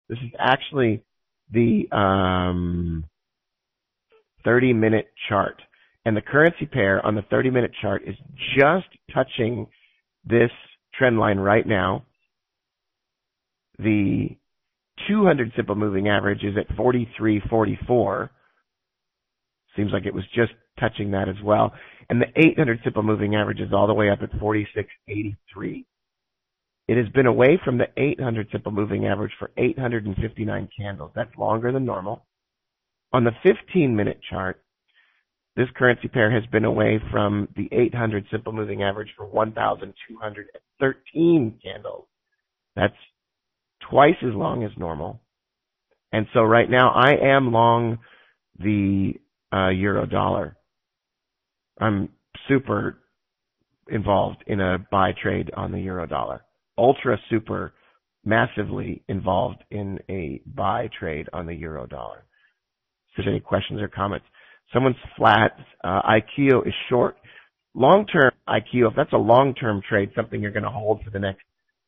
This is actually the 30-minute chart. And the currency pair on the 30-minute chart is just touching this trend line right now. The 200 simple moving average is at 43.44. Seems like it was just touching that as well. And the 800 simple moving average is all the way up at 46.83. It has been away from the 800 simple moving average for 859 candles. That's longer than normal. On the 15-minute chart, this currency pair has been away from the 800 simple moving average for 1,213 candles. That's twice as long as normal. And so right now I am long the euro dollar. I'm super involved in a buy trade on the euro dollar. Ultra super massively involved in a buy trade on the euro dollar. If there's any questions or comments. Someone's flat. IKEA is short. Long-term IKEA, if that's a long-term trade, something you're going to hold for the next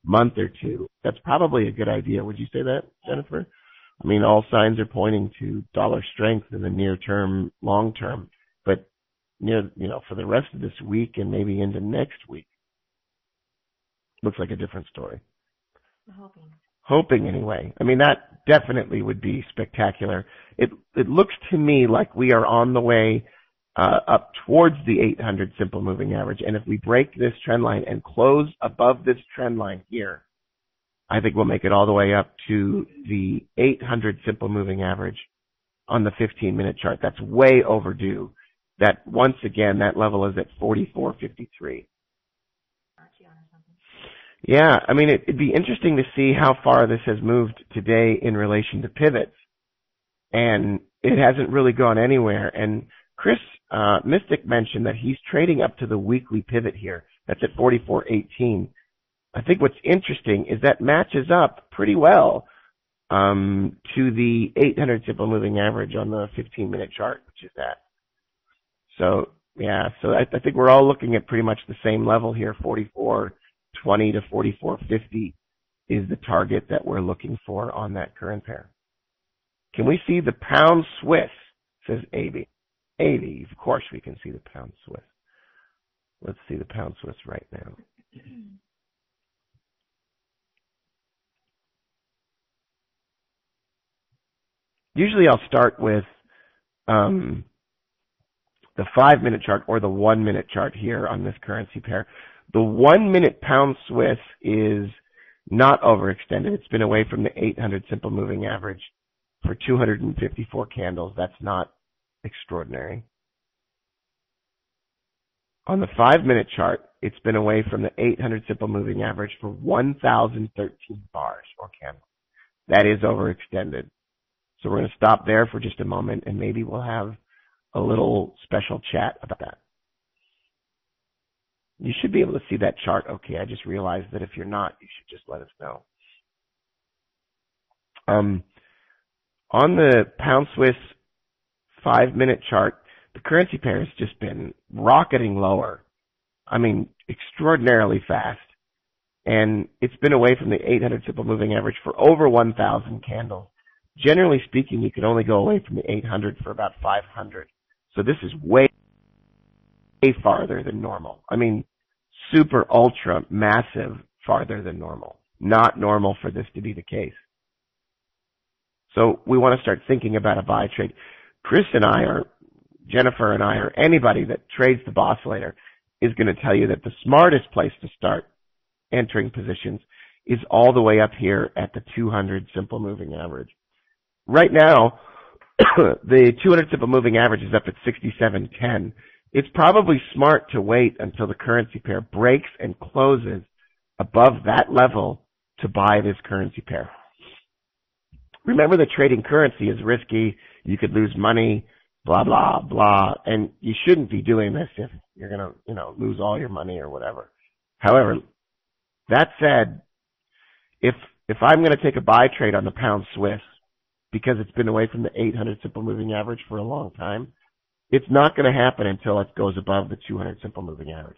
month or two, that's probably a good idea. Would you say that, Jennifer? I mean, all signs are pointing to dollar strength in the near term, long term, but for the rest of this week and maybe into next week, looks like a different story. Hoping anyway. I mean, that definitely would be spectacular. It looks to me like we are on the way up towards the 800 simple moving average. And if we break this trend line and close above this trend line here, I think we'll make it all the way up to the 800 simple moving average on the 15-minute chart. That's way overdue. That once again, that level is at 44.53. Yeah, I mean, it'd be interesting to see how far this has moved today in relation to pivots. And it hasn't really gone anywhere. And Chris Mystic mentioned that he's trading up to the weekly pivot here. That's at 44.18. I think what's interesting is that matches up pretty well to the 800 simple moving average on the 15-minute chart, which is that. So, yeah, so I think we're all looking at pretty much the same level here, 44.20 to 44.50 is the target that we're looking for on that current pair. Can we see the pound Swiss, says AB. AB, of course we can see the pound Swiss. Let's see the pound Swiss right now. Usually I'll start with the 5-minute chart or the 1-minute chart here on this currency pair. The 1-minute pound Swiss is not overextended. It's been away from the 800 simple moving average for 254 candles. That's not extraordinary. On the 5-minute chart, it's been away from the 800 simple moving average for 1,013 bars or candles. That is overextended. So we're going to stop there for just a moment, and maybe we'll have a little special chat about that. You should be able to see that chart okay. I just realized that if you're not, you should just let us know. On the pound Swiss 5-minute chart, the currency pair has just been rocketing lower. I mean, extraordinarily fast. And it's been away from the 800 simple moving average for over 1,000 candles. Generally speaking, you can only go away from the 800 for about 500. So this is way farther than normal. I mean, super, ultra, massive farther than normal. Not normal for this to be the case. So we want to start thinking about a buy trade. Chris and I, or Jennifer and I, or anybody that trades the Boscillator is going to tell you that the smartest place to start entering positions is all the way up here at the 200 simple moving average. Right now, the 200 simple moving average is up at 67.10. It's probably smart to wait until the currency pair breaks and closes above that level to buy this currency pair. Remember that trading currency is risky. You could lose money, blah, blah, blah. And you shouldn't be doing this if you're going to, lose all your money or whatever. However, that said, if I'm going to take a buy trade on the pound Swiss because it's been away from the 800 simple moving average for a long time, it's not going to happen until it goes above the 200 simple moving average.